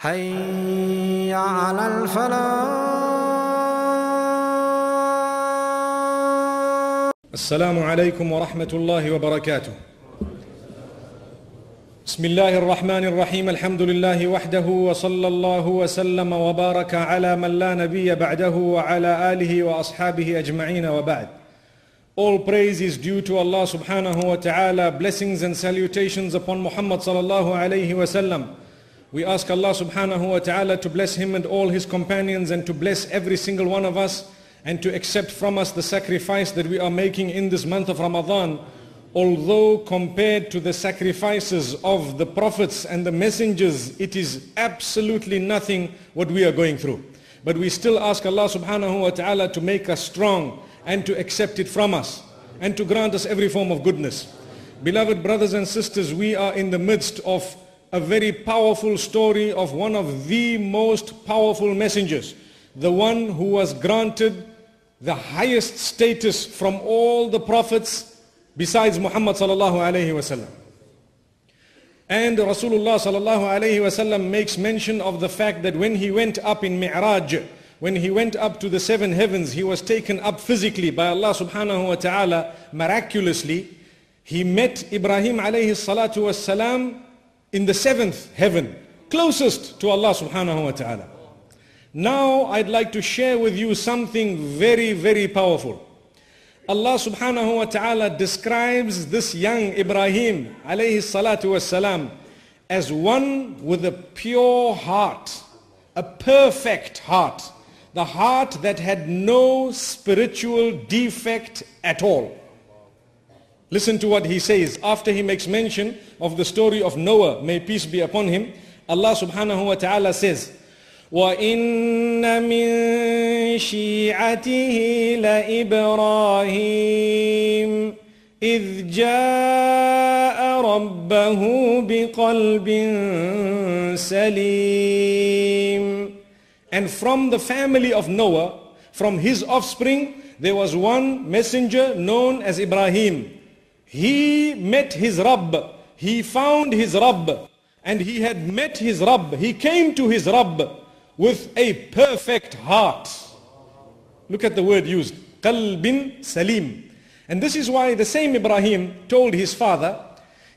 حي على الفلاح. السلام عليكم ورحمة الله وبركاته. بسم الله الرحمن الرحيم. الحمد لله وحده وصلى الله وسلم وبارك على من لا نبي بعده وعلى آله وأصحابه أجمعين وبعد. All praise is due to Allah subhanahu wa ta'ala. Blessings and salutations upon Muhammad sallallahu alayhi wa sallam. We ask Allah subhanahu wa ta'ala to bless him and all his companions, and to bless every single one of us, and to accept from us the sacrifice that we are making in this month of Ramadan. Although compared to the sacrifices of the prophets and the messengers, it is absolutely nothing what we are going through. But we still ask Allah subhanahu wa ta'ala to make us strong and to accept it from us and to grant us every form of goodness. Beloved brothers and sisters, we are in the midst of a very powerful story of one of the most powerful messengers, the one who was granted the highest status from all the prophets besides Muhammad sallallahu alayhi wasallam. And Rasulullah sallallahu alayhi wasallam makes mention of the fact that when he went up in Mi'raj, when he went up to the seven heavens, he was taken up physically by Allah subhanahu wa ta'ala miraculously. He met Ibrahim alayhi salatu was salam in the seventh heaven, closest to Allah subhanahu wa ta'ala. Now I'd like to share with you something very, very powerful. Allah subhanahu wa ta'ala describes this young Ibrahim alayhi salatu was salam as one with a pure heart, a perfect heart. The heart that had no spiritual defect at all. Listen to what he says after he makes mention of the story of Noah, may peace be upon him. Allah subhanahu wa ta'ala says, وَإِنَّ مِن شِيعَتِهِ لَإِبْرَاهِيمَ إِذْ جَاءَ رَبَّهُ بِقَلْبٍ سَلِيمٍ. And from the family of Noah, from his offspring, there was one messenger known as Ibrahim. He met his Rabb. He found his Rabb. And he had met his Rabb. He came to his Rabb with a perfect heart. Look at the word used. Qalbin Salim. And this is why the same Ibrahim told his father,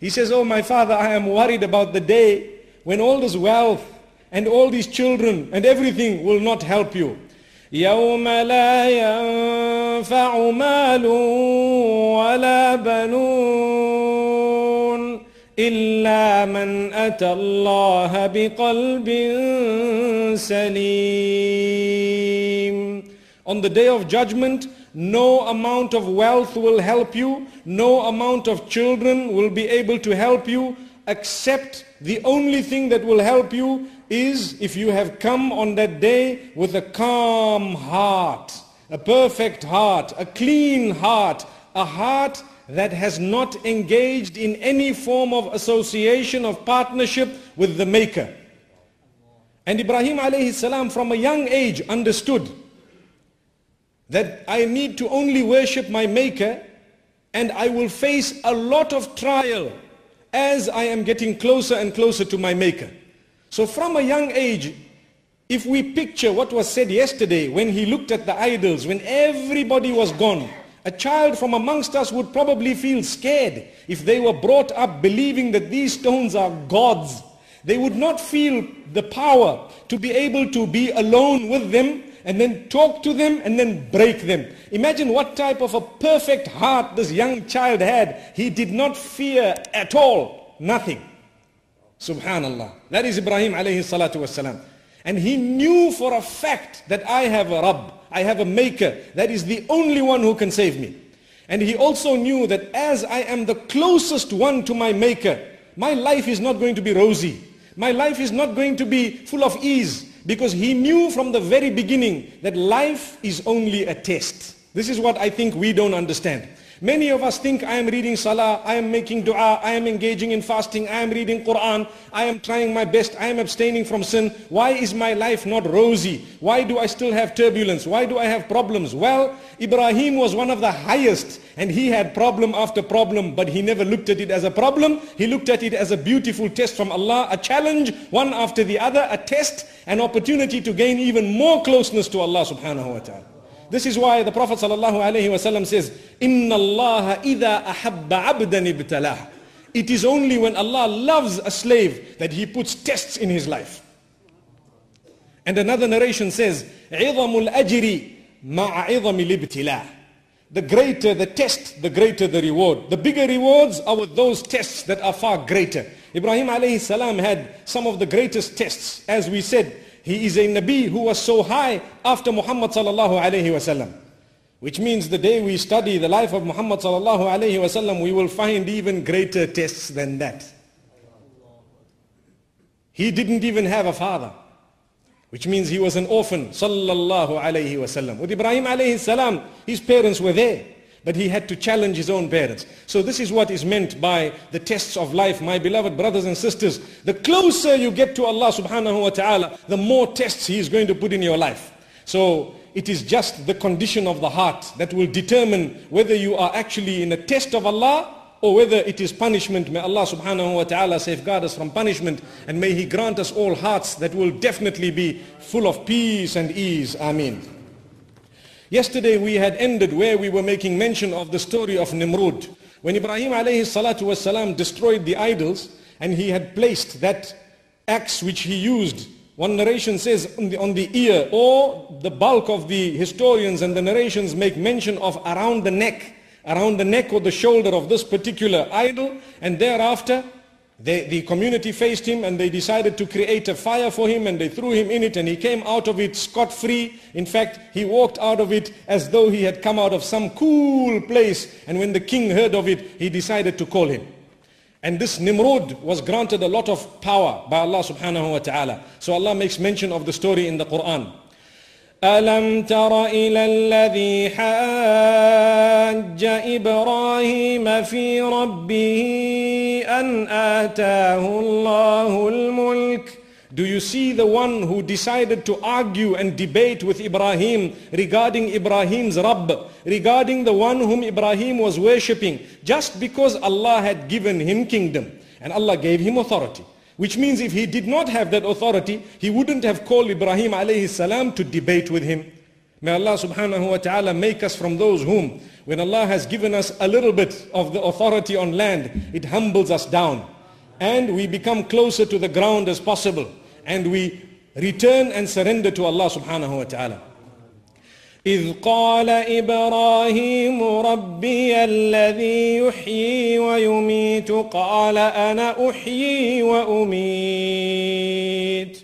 he says, "Oh my father, I am worried about the day when all this wealth and all these children and everything will not help you. يَوْمَ لَا يَنْفَعُ مَالٌ وَلَا بَنُونَ إِلَّا مَنْ أَتَى اللَّهَ بِقَلْبٍ سَلِيمٍ. On the day of judgment, no amount of wealth will help you, no amount of children will be able to help you, except the only thing that will help you is if you have come on that day with a calm heart, a perfect heart, a clean heart, a heart that has not engaged in any form of association of partnership with the Maker." And Ibrahim alayhi salam from a young age understood that I need to only worship my Maker, and I will face a lot of trial as I am getting closer and closer to my Maker. So from a young age, if we picture what was said yesterday when he looked at the idols, when everybody was gone, a child from amongst us would probably feel scared if they were brought up believing that these stones are gods. They would not feel the power to be able to be alone with them and then talk to them and then break them. Imagine what type of a perfect heart this young child had. He did not fear at all, nothing. Subhanallah. That is Ibrahim alayhi salatu wasalam. And he knew for a fact that I have a Rabb, I have a Maker, that is the only one who can save me. And he also knew that as I am the closest one to my Maker, my life is not going to be rosy. My life is not going to be full of ease, because he knew from the very beginning that life is only a test. This is what I think we don't understand. Many of us think, I am reading salah, I am making dua, I am engaging in fasting, I am reading Quran, I am trying my best, I am abstaining from sin. Why is my life not rosy? Why do I still have turbulence? Why do I have problems? Well, Ibrahim was one of the highest, and he had problem after problem, but he never looked at it as a problem. He looked at it as a beautiful test from Allah, a challenge, one after the other, a test, an opportunity to gain even more closeness to Allah subhanahu wa ta'ala. This is why the Prophet ﷺ says, Inna Allah idha ahabba abdan ibtalah. It is only when Allah loves a slave that he puts tests in his life. And another narration says, عِظَمُ الْأَجْرِ مَعَ عِظَمِ الْإِبْتِلَاءِ. The greater the test, the greater the reward. The bigger rewards are with those tests that are far greater. Ibrahim alayhi salam had some of the greatest tests. As we said, he is a Nabi who was so high after Muhammad sallallahu alayhi wasallam. Which means the day we study the life of Muhammad sallallahu alayhi wasallam, we will find even greater tests than that. He didn't even have a father, which means he was an orphan, sallallahu alayhi wasallam. With Ibrahim alayhi salam, his parents were there, but he had to challenge his own parents. So this is what is meant by the tests of life, my beloved brothers and sisters. The closer you get to Allah subhanahu wa ta'ala, the more tests he is going to put in your life. So it is just the condition of the heart that will determine whether you are actually in a test of Allah or whether it is punishment. May Allah subhanahu wa ta'ala safeguard us from punishment, and may He grant us all hearts that will definitely be full of peace and ease. Ameen. Yesterday we had ended where we were making mention of the story of Nimrud. When Ibrahim alayhi salatu wasalam destroyed the idols, and he had placed that axe which he used, one narration says on the ear, or the bulk of the historians and the narrations make mention of around the neck or the shoulder of this particular idol, and thereafter the community faced him and they decided to create a fire for him, and they threw him in it, and he came out of it scot-free. In fact, he walked out of it as though he had come out of some cool place, and when the king heard of it, he decided to call him. And this Nimrod was granted a lot of power by Allah subhanahu wa ta'ala. So Allah makes mention of the story in the Quran. أَلَمْ تَرَ إِلَى الَّذِي حَاجَّ إِبْرَاهِيمَ فِي رَبِّهِ أَنْ آتَاهُ اللَّهُ الْمُلْكَ. Do you see the one who decided to argue and debate with Ibrahim regarding Ibrahim's Rabb, regarding the one whom Ibrahim was worshipping, just because Allah had given him kingdom and Allah gave him authority? Which means if he did not have that authority, he wouldn't have called Ibrahim alayhi salam to debate with him. May Allah subhanahu wa ta'ala make us from those whom, when Allah has given us a little bit of the authority on land, it humbles us down, and we become closer to the ground as possible, and we return and surrender to Allah subhanahu wa ta'ala. إِذْ قَالَ إِبْرَاهِيمُ رَبِّيَ الَّذِي يُحْيِي وَيُمِيتُ قَالَ أَنَا أُحْيِي وَأُمِيتُ.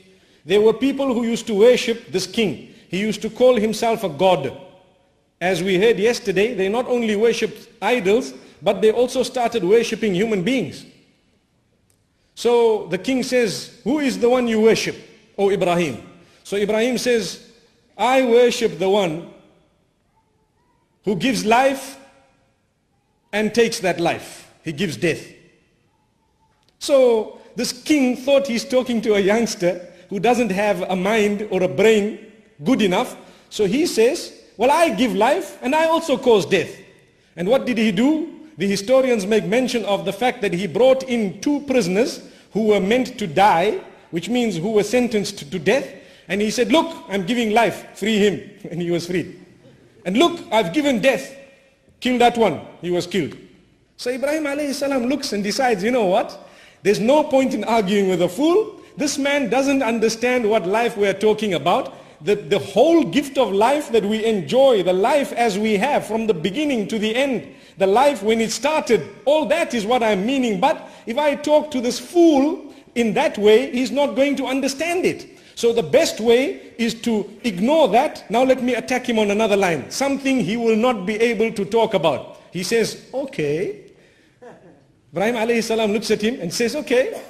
There were people who used to worship this king. He used to call himself a god. As we heard yesterday, they not only worshipped idols, but they also started worshipping human beings. So the king says, who is the one you worship, O Ibrahim? So Ibrahim says, I worship the one who gives life and takes that life. He gives death. So this king thought he's talking to a youngster who doesn't have a mind or a brain good enough. So he says, well, I give life and I also cause death. And what did he do? The historians make mention of the fact that he brought in 2 prisoners who were meant to die, which means who were sentenced to death. And he said, look, I'm giving life, free him. And he was freed. And look, I've given death, kill that one. He was killed. So Ibrahim alayhi salam looks and decides, you know what? There's no point in arguing with a fool. This man doesn't understand what life we're talking about. The whole gift of life that we enjoy, the life as we have from the beginning to the end, the life when it started, all that is what I'm meaning. But if I talk to this fool in that way, he's not going to understand it. So the best way is to ignore that. Now let me attack him on another line. Something he will not be able to talk about. He says, okay. Ibrahim alayhi salam looks at him and says, okay.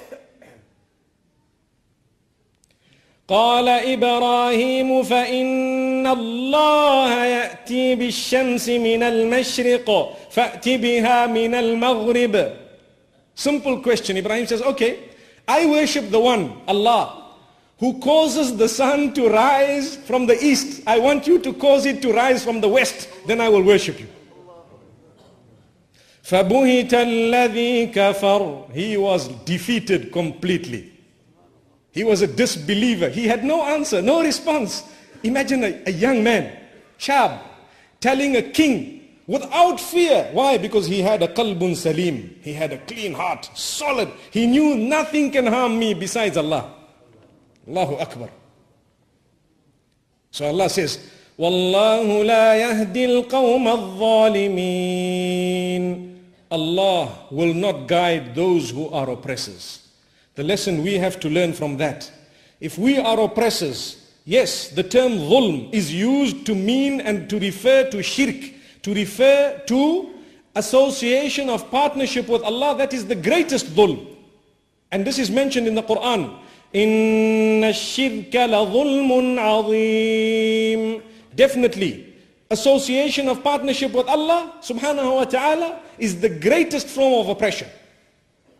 قال إبراهيم فإن الله يأتي بالشمس من المشرق فأت بها من المغرب. Simple question. Ibrahim says, okay, I worship the one, Allah, who causes the sun to rise from the east. I want you to cause it to rise from the west. Then I will worship you. فَبُهِتَ الَّذِي كَفَرْ. He was defeated completely. He was a disbeliever. He had no answer, no response. Imagine a young man, shab, telling a king without fear. Why? Because he had a qalbun salim. He had a clean heart, solid. He knew nothing can harm me besides Allah. Allahu Akbar. So Allah says, وَاللَّهُ لَا يَهْدِي الْقَوْمَ الظَّالِمِينَ. Allah will not guide those who are oppressors. The lesson we have to learn from that. If we are oppressors, yes, the term dhulm is used to mean and to refer to shirk, to refer to association of partnership with Allah. That is the greatest dhulm. And this is mentioned in the Quran. إِنَّ الشِّرْكَ لَظُلْمٌ عَظِيمٌ. Definitely, association of partnership with Allah subhanahu wa ta'ala is the greatest form of oppression.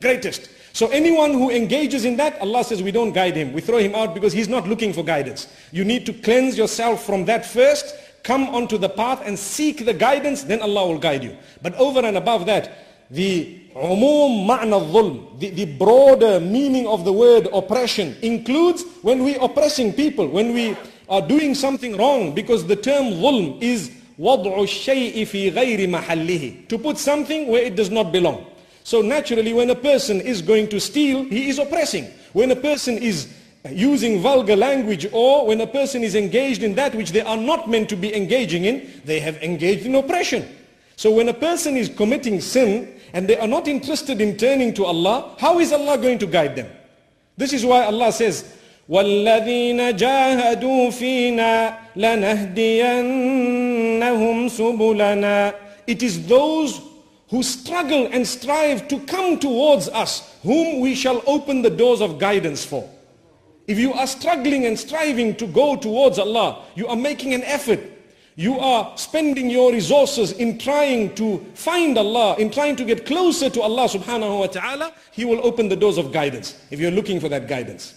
Greatest. So anyone who engages in that, Allah says we don't guide him. We throw him out because he's not looking for guidance. You need to cleanse yourself from that first, come onto the path and seek the guidance, then Allah will guide you. But over and above that, the umum ma'na dhulm, the broader meaning of the word oppression includes when we oppressing people, when we are doing something wrong, because the term dhulm is وَضْعُ الشَّيْءِ فِي غَيْرِ مَحَلِّهِ, to put something where it does not belong. So naturally, when a person is going to steal, he is oppressing. When a person is using vulgar language, or when a person is engaged in that which they are not meant to be engaging in, they have engaged in oppression. So when a person is committing sin and they are not interested in turning to Allah, how is Allah going to guide them? This is why Allah says, وَالَّذِينَ جَاهَدُوا فِينَا لَنَهْدِيَنَّهُمْ سُبُلَنَا. It is those who struggle and strive to come towards us, whom we shall open the doors of guidance for. If you are struggling and striving to go towards Allah, you are making an effort, you are spending your resources in trying to find Allah, in trying to get closer to Allah subhanahu wa ta'ala, He will open the doors of guidance, if you're looking for that guidance.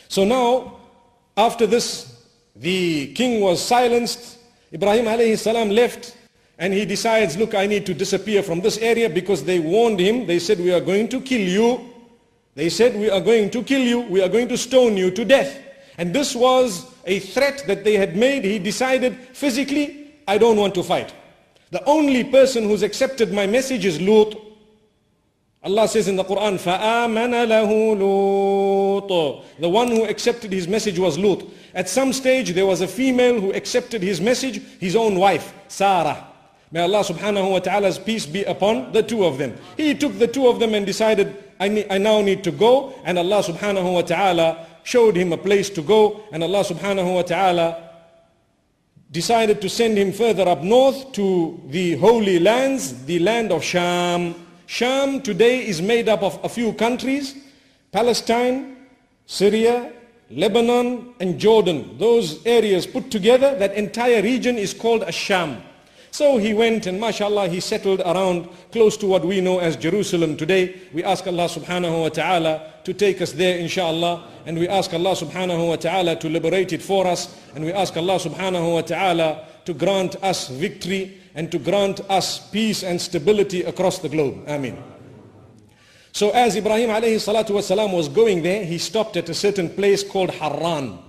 So now, after this, the king was silenced, Ibrahim alayhi salam left, and he decides, look, I need to disappear from this area, because they warned him. They said, we are going to kill you. They said, we are going to kill you. We are going to stone you to death. And this was a threat that they had made. He decided, physically, I don't want to fight. The only person who's accepted my message is Lut. Allah says in the Quran, فَآمَنَ لَهُ لُوطٌ. The one who accepted his message was Lut. At some stage, there was a female who accepted his message, his own wife, Sarah. May Allah subhanahu wa ta'ala's peace be upon the two of them. He took the two of them and decided, I now need to go. And Allah subhanahu wa ta'ala showed him a place to go. And Allah subhanahu wa ta'ala decided to send him further up north to the holy lands, the land of Sham. Sham today is made up of a few countries: Palestine, Syria, Lebanon, and Jordan. Those areas put together, that entire region is called a Sham. So he went, and mashallah, he settled around close to what we know as Jerusalem today. We ask Allah subhanahu wa ta'ala to take us there, inshallah. And we ask Allah subhanahu wa ta'ala to liberate it for us. And we ask Allah subhanahu wa ta'ala to grant us victory and to grant us peace and stability across the globe. Ameen. So as Ibrahim alayhi salatu wasalam was going there, he stopped at a certain place called Harran.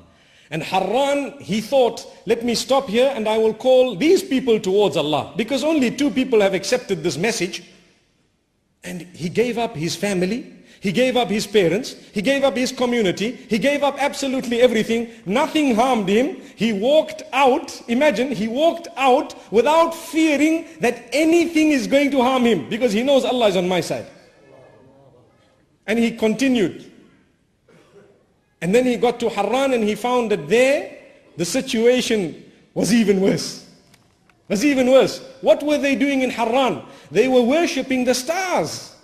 And Harran, he thought, let me stop here and I will call these people towards Allah. Because only 2 people have accepted this message. And he gave up his family, he gave up his parents, he gave up his community, he gave up absolutely everything. Nothing harmed him. He walked out, imagine, he walked out without fearing that anything is going to harm him. Because he knows Allah is on my side. And he continued. And then he got to Harran and he found that there, the situation was even worse. Was even worse. What were they doing in Harran? They were worshipping the stars.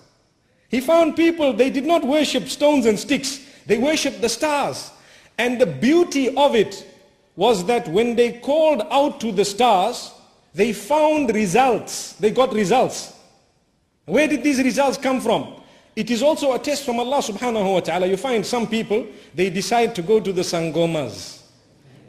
He found people, they did not worship stones and sticks. They worshipped the stars. And the beauty of it was that when they called out to the stars, they found results. They got results. Where did these results come from? It is also a test from Allah subhanahu wa ta'ala. You find some people, they decide to go to the sangomas.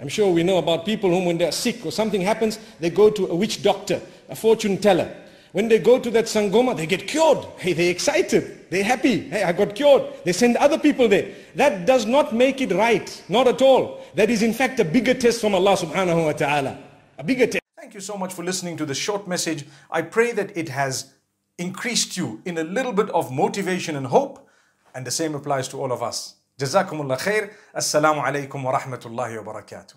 I'm sure we know about people whom when they're sick or something happens, they go to a witch doctor, a fortune teller. When they go to that sangoma, they get cured. Hey, they're excited. They're happy. Hey, I got cured. They send other people there. That does not make it right. Not at all. That is in fact a bigger test from Allah subhanahu wa ta'ala. A bigger test. Thank you so much for listening to this short message. I pray that it has increased you in a little bit of motivation and hope. And the same applies to all of us. Jazakumullah khair. Assalamu alaikum wa rahmatullahi wa barakatuh.